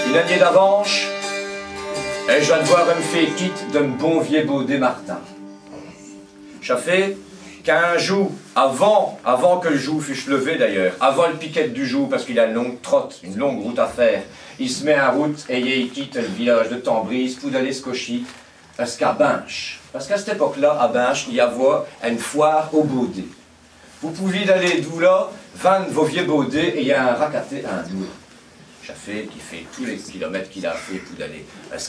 une année d'avance, et je viens de voir un fait quitte d'un bon vieux Baudet Martin. Ça fait qu'un jour, avant que le jour fût levé d'ailleurs, avant le piquet du jour, parce qu'il a une longue trotte, une longue route à faire, il se met en route et il quitte le village de Tambrise pour aller se cocher à Binche. Parce qu'à cette époque-là, à Binche, il y avait une foire au Baudet. Vous pouviez aller d'où là, vendre vos vieux Baudets et il y a un racaté à un doué. Chaffé qui fait tous les kilomètres qu'il a fait pour aller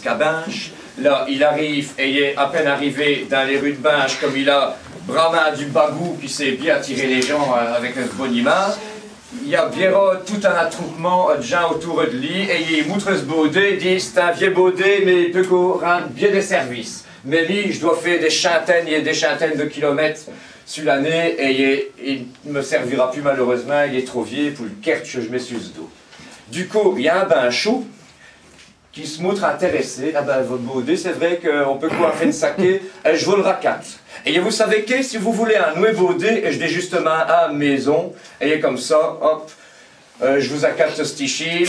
à Binche. Là, il arrive et il est à peine arrivé dans les rues de Binche, comme il a Brahma du bagou qui sait bien attirer les gens avec un bon image. Il y a bien tout un attroupement de gens autour de lui et il montre ce Baudet, il dit c'est un vieux Baudet mais il peut qu'on rende bien des services. Mais lui, je dois faire des centaines et des centaines de kilomètres sur l'année et il ne me servira plus malheureusement, il est trop vieux pour le kerch que je mets sur ce dos. Du coup, il y a un Binchot qui se montre intéressé. Ah ben, votre Baudet, c'est vrai qu'on peut coiffer une saké, je vous le racate. Et vous savez que si vous voulez un nouveau Baudet, je dis justement à la maison, et comme ça, hop, je vous accate ce stichil,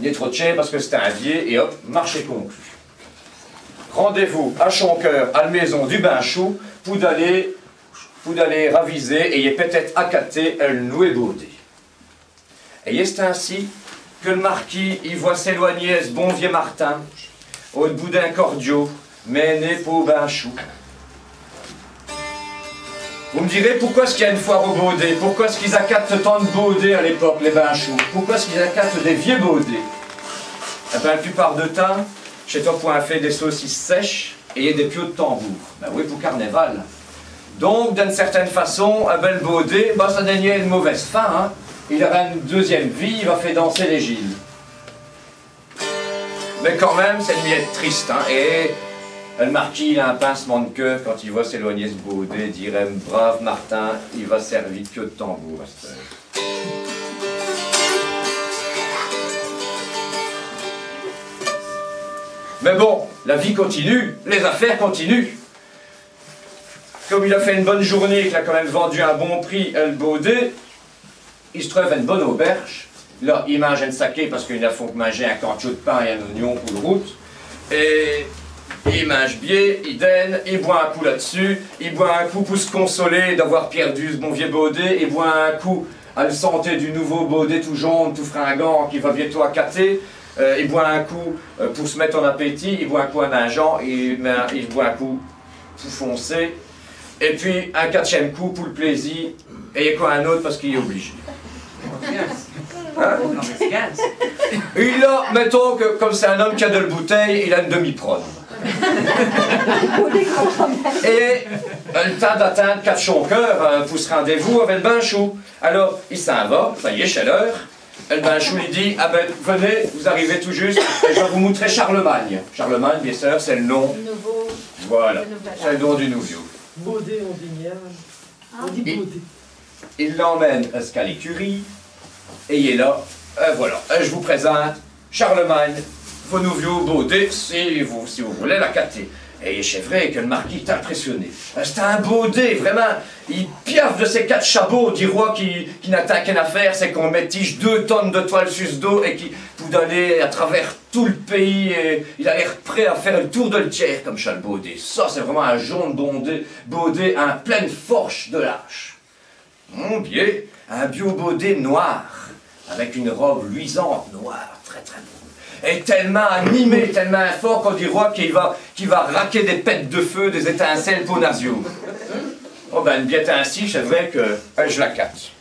il est trop cher parce que c'est un vieux, et hop, marché conclu. Rendez-vous à Choncoeur, à la maison du Binchot, pour d'aller raviser, et il est peut-être accaté un nouveau Baudet. Et c'est ainsi que le marquis, il voit s'éloigner ce bon vieux Martin, au bout d'un cordio, mené pour Binchot. Vous me direz, pourquoi est-ce qu'il y a une foire au Baudet? Pourquoi est-ce qu'ils accatent tant de Baudets à l'époque, les Binchots? Pourquoi est-ce qu'ils accatent des vieux Baudets? Eh bien, la plupart du temps, chez toi, pour un fait des saucisses sèches et des pieux de tambour. Ben oui, pour carnaval. Donc, d'une certaine façon, un bel Baudet, ben, ça daignait une mauvaise fin, hein. Il aura une deuxième vie, il va faire danser les Gilles. Mais quand même, c'est une miette triste, hein. Et le marquis, il a un pincement de cœur quand il voit s'éloigner ce Baudet, il dirait, brave Martin, il va servir de pieux de tambour à cette heure. Mais bon, la vie continue, les affaires continuent. Comme il a fait une bonne journée, qu'il a quand même vendu à un bon prix le Baudet, il se trouve à une bonne auberge. Là, il mange un saké parce qu'il a fait manger un cancho de pain et un oignon pour le route. Et il mange bien, il dîne, il boit un coup là-dessus, il boit un coup pour se consoler d'avoir perdu ce bon vieux Baudet, il boit un coup à la santé du nouveau Baudet tout jaune, tout fringant, qui va bientôt accater. Il boit un coup pour se mettre en appétit, il boit un coup à mangeant, il boit un coup tout foncé. Et puis un quatrième coup pour le plaisir, et il y a quoi un autre parce qu'il est obligé. Hein? Et là, mettons que comme c'est un homme qui a de la bouteille, il a une demi-prône. Et le temps d'atteindre 4 Choncoeur pour ce rendez-vous avec le Binchot. Alors, il s'en va, ça y est, chez l'heure. Le Binchot lui dit, ah ben, venez, vous arrivez tout juste, et je vais vous montrer Charlemagne. Charlemagne, bien sûr, c'est le nom. Voilà, c'est le nom du nouveau. Baudet, on dit miel. On dit Baudet. Il l'emmène à l'écurie, et il est là. Voilà, je vous présente Charlemagne, vos nouveaux Baudet, si vous voulez la capter. Et c'est vrai que le marquis est impressionné. C'est un Baudet, vraiment. Il piaffe de ses 4 chabots, dit roi qui n'attend qu'une affaire, c'est qu'on met 2 tonnes de toile sur ce dos et qui pour aller à travers tout le pays. Et il a l'air prêt à faire le tour de le tiers comme Charles Baudet. Ça, c'est vraiment un jaune Baudet en pleine force de l'âge. Mon Dieu, un bio Baudet noir, avec une robe luisante noire, très très beau. Et tellement animé, tellement fort qu'on dirait qu'il va raquer des pètes de feu, des étincelles pour Nazio. Oh ben, bien ainsi, c'est vrai que je la capte.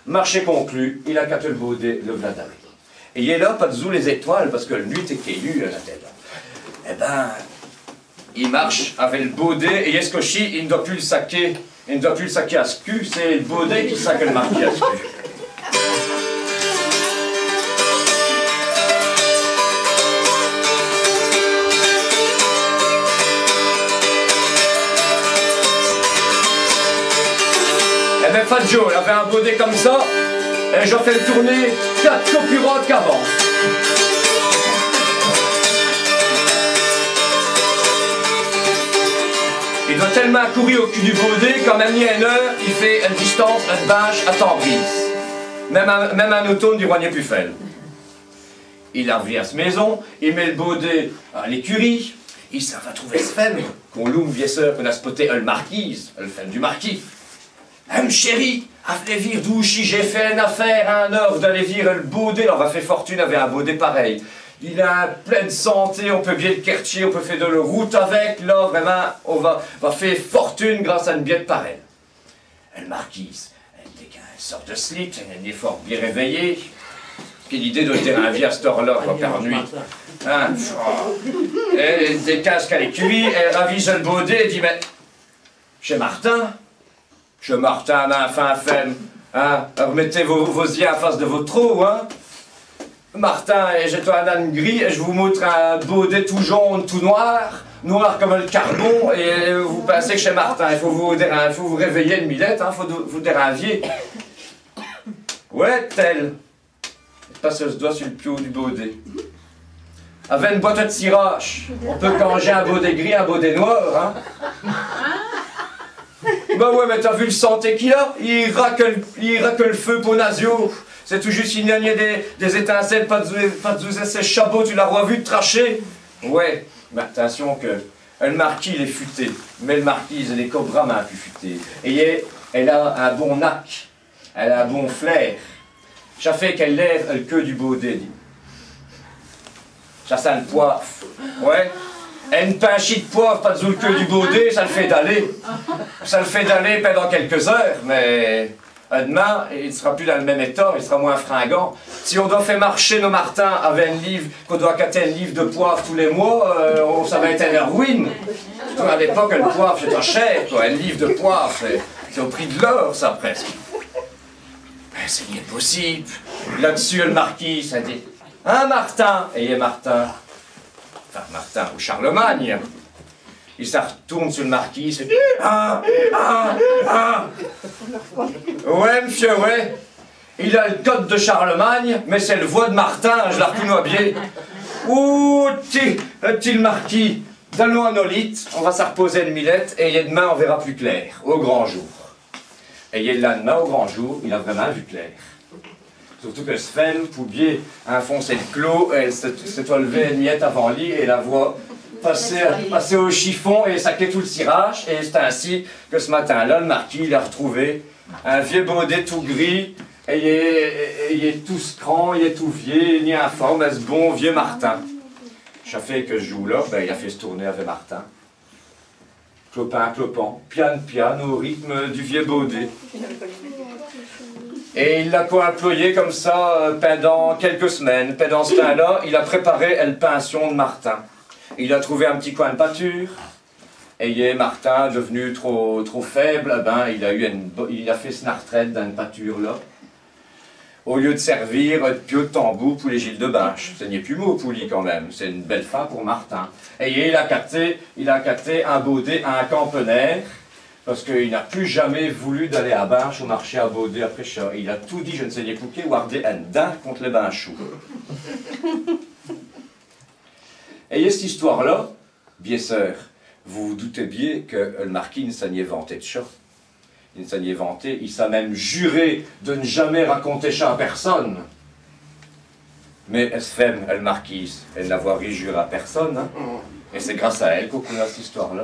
Marché conclu, il a capté le Baudet, le Vladimir. Et il est là, pas de zou les étoiles, parce que le nuit est caillu, la tête. Eh ben, il marche avec le Baudet, et Escochi, il ne doit plus le saquer à ce cul, c'est le Baudet qui saque le marquis à ce cul. Eh ben Fadjo, il avait un Baudet comme ça, et j'en fais le tourner 4 copirotes qu'avant. Il doit tellement courir au cul du Baudet qu'en même ni une heure, il fait une distance, une bâche à Tambrise. Même un automne du Roignet Puffel. il la revient à sa maison, il met le baudet à l'écurie, il s'en va trouver ce femme, qu'on loue une vieille sœur qu'on a spoté, elle marquise, elle femme du marquis. Chérie, allez vir douchi, j'ai fait une affaire, un offre d'aller vir le baudet, on va faire fortune avec un baudet pareil. Il a pleine santé, on peut bien le quartier, on peut faire de la route avec, là, vraiment, on va faire fortune grâce à une biette pareille. Elle marquise, dès qu'elle sort de slip, elle est fort bien réveillée. Quelle idée de dire un vieux à cette heure-là, quoi, par nuit. Hein? Elle décasque à l'écurie, elle ravise le baudet et dit, mais, chez Martin, ma fin femme, hein? Remettez vos yeux en face de votre trou, hein? Martin, j'ai-toi un âne gris, et je vous montre un baudet tout jaune, tout noir, noir comme le carbone, et vous pensez que chez Martin, il faut vous réveiller une millette, il faut vous déravier. Ouais, tel. Il passe le doigt sur le pied du baudet. Avec une boîte de tirage, on peut canger un baudet gris, un baudet noir, hein. Bah ouais, mais t'as vu le santé qu'il a? Il raque le feu pour Nazio. C'est tout juste il y a des étincelles, pas de ces chabots, tu l'as revu tracher? Ouais, mais attention que le marquis il est futé, mais le marquise, elle est vraiment plus futée. Et elle a un bon nac, elle a un bon flair. Ça fait qu'elle lève le queue du baudet. Ça sent le poivre. Ouais. Et une pinchie de poivre, pas de le queue du baudet, ça le fait d'aller. Ça le fait d'aller pendant quelques heures, mais demain, il ne sera plus dans le même état, il sera moins fringant. Si on doit faire marcher nos martins avec un livre, qu'on doit cater un livre de poivre tous les mois, ça va être une ruine. Surtout à l'époque, le poivre, c'est pas cher, quoi. Un livre de poivre, c'est au prix de l'or, ça, presque. Mais c'est impossible. Là-dessus, le marquis, ça dit, « Hein, Martin ?» Et il est Martin. Enfin, Martin ou Charlemagne. Il se retourne sur le marquis, il se dit « Ah, ah, ah !» Ouais, monsieur, ouais. Il a le code de Charlemagne, mais c'est le voix de Martin, je la reconnais bien. Ouh, petit le marquis, donnons un olite, on va se reposer une millette, et demain on verra plus clair, au grand jour. Et le lendemain, au grand jour, il a vraiment vu clair. Surtout que Sven, Poubier, a enfoncé le clos, elle s'est levée une miette avant lit et la voit passer au chiffon et sacrer tout le cirage. Et c'est ainsi que ce matin-là, le marquis, il a retrouvé un vieux baudet tout gris, et il est tout scrand, il est tout vieux, il est informe, ce bon vieux Martin. Chaque fois que je joue là, ben, il a fait se tourner avec Martin. Clopin, clopin, piano, au rythme du vieux baudet. Et il l'a employé comme ça pendant quelques semaines. Pendant ce temps-là, il a préparé la pension de Martin. Il a trouvé un petit coin de pâture. Et Martin, devenu trop faible, ben, il a fait sa retraite dans une pâture là. Au lieu de servir de pieu de tambour pour les Gilles de Binche. Ce n'est plus mot pour lui quand même. C'est une belle fin pour Martin. Et il a capté un baudet à un campenaire. Parce qu'il n'a plus jamais voulu d'aller à Binche au marché à Baudet après ça. Il a tout dit, je ne sais pas pourquoi, ou ardé un dent contre les Binchous. Et cette histoire-là, bien sûr, vous vous doutez bien que le marquis ne s'en y est vanté de ça. Il ne s'en y est vanté, il s'est même juré de ne jamais raconter ça à personne. Mais SFM, elle marquise, elle n'avoir juré à personne. Hein? Et c'est grâce à elle qu'on connaît cette histoire-là.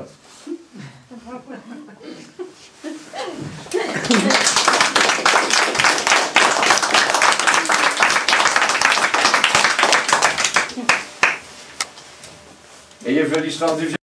Et il y a l'histoire du